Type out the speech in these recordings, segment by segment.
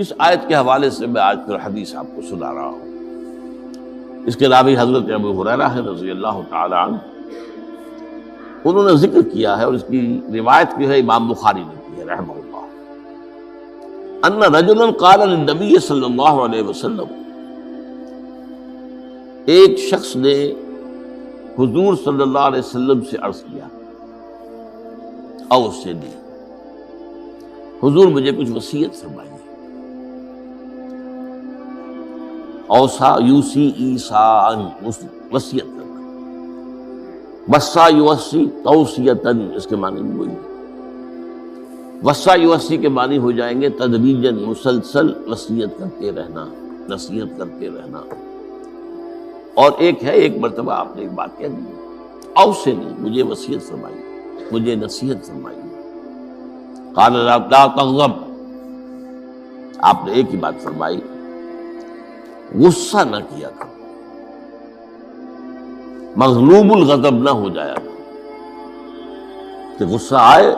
اس آیت کے حوالے سے میں آج پھر حدیث آپ کو سنا رہا ہوں. اس کے راوی حضرت ابو ہریرہ ہے رضی اللہ تعالی عنہ. انہوں نے ذکر کیا ہے اور اس کی روایت بھی ہے امام بخاری نے کی ہے رحمہ اللہ. ان رجلا قال للنبی صلی اللہ علیہ وسلم، ایک شخص نے حضور صلی اللہ علیہ وسلم سے عرض کیا، اوصنی، حضور مجھے کچھ وصیت فرمائیے. اوصا یوسی ایسان، وصیت کرنا. وصا یوسی توصیتن، اس کے معنی بھی وہی ہے. وصا یوسی کے معنی ہو جائیں گے تدریجاً، مسلسل وصیت کرتے رہنا، نصیحت کرتے رہنا. اور ایک ہے ایک مرتبہ آپ نے ایک بات کہہ دی، اوصنی، مجھے وصیت فرمائیے، مجھے نصیحت فرمائیے. قال لا تغضب، آپ نے ایک ہی بات فرمائی، غصہ نہ کیا کرو، مغلوب الغضب نہ ہو جایا کرو کہ غصہ آئے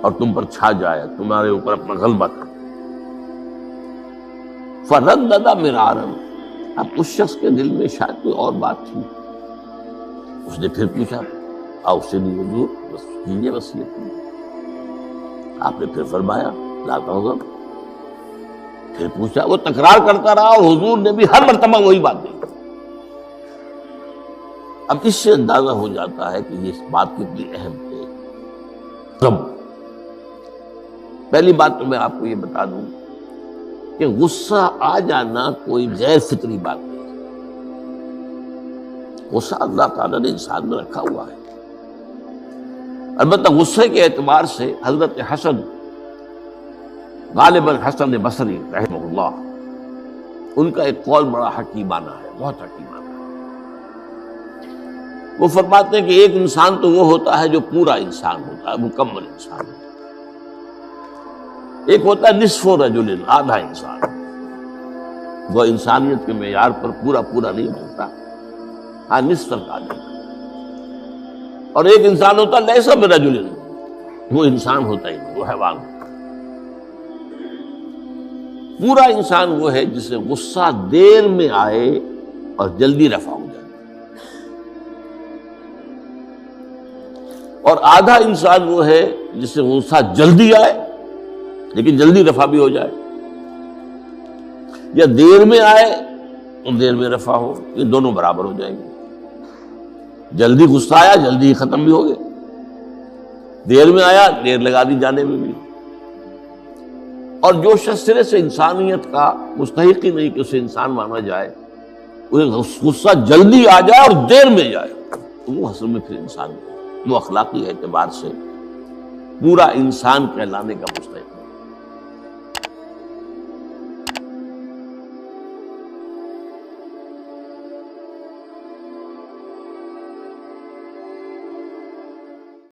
اور تم پر چھا جائے، تمہارے اوپر اپنا غلبہ کرو. فردد مرارا، اب اس شخص کے دل میں شاید کوئی اور بات تھی. اس نے پھر پوچھا، اوصنی حضور، بس کیجیے وصیت. آپ نے پھر فرمایا لا تغضب. پھر پوچھا، وہ تکرار کرتا رہا اور حضور نے بھی ہر مرتبہ وہی بات دی. اب اس سے اندازہ ہو جاتا ہے کہ یہ بات کتنی اہم ہے. پہلی بات تو میں آپ کو یہ بتا دوں کہ غصہ آ جانا کوئی غیر فطری بات نہیں. غصہ اللہ تعالیٰ نے انسان میں رکھا ہوا ہے. البتہ غصے کے اعتبار سے حضرت حسن، غالباً حسن بصری رحمہ اللہ، ان کا ایک قول بڑا حکیمانہ ہے، بہت حکیمانہ ہے. وہ فرماتے ہیں کہ ایک انسان تو وہ ہوتا ہے جو پورا انسان ہوتا ہے، مکمل انسان ہوتا ہے. ایک ہوتا ہے نصف رجل، آدھا انسان، وہ انسانیت کے معیار پر پورا نہیں ہوتا، ہاں نصف تک آ جاتا. اور ایک انسان ہوتا ہے لیسا برجل، وہ انسان ہوتا ہی نہیں، وہ حیوان ہوتا. پورا انسان وہ ہے جسے غصہ دیر میں آئے اور جلدی رفع ہو جائے. اور آدھا انسان وہ ہے جسے غصہ جلدی آئے لیکن جلدی رفع بھی ہو جائے، یا دیر میں آئے اور دیر میں رفع ہو. یہ دونوں برابر ہو جائیں گے. جلدی غصہ آیا، جلدی ہی ختم بھی ہو گئے. دیر میں آیا، دیر لگا دی جانے میں بھی. اور جو شخص سرے سے انسانیت کا مستحق ہی نہیں کہ اسے انسان مانا جائے، اسے غصہ جلدی آ جائے اور دیر میں جائے، تو وہ اصل میں پھر انسان ہے. وہ اخلاقی اعتبار سے پورا انسان کہلانے کا مستحق.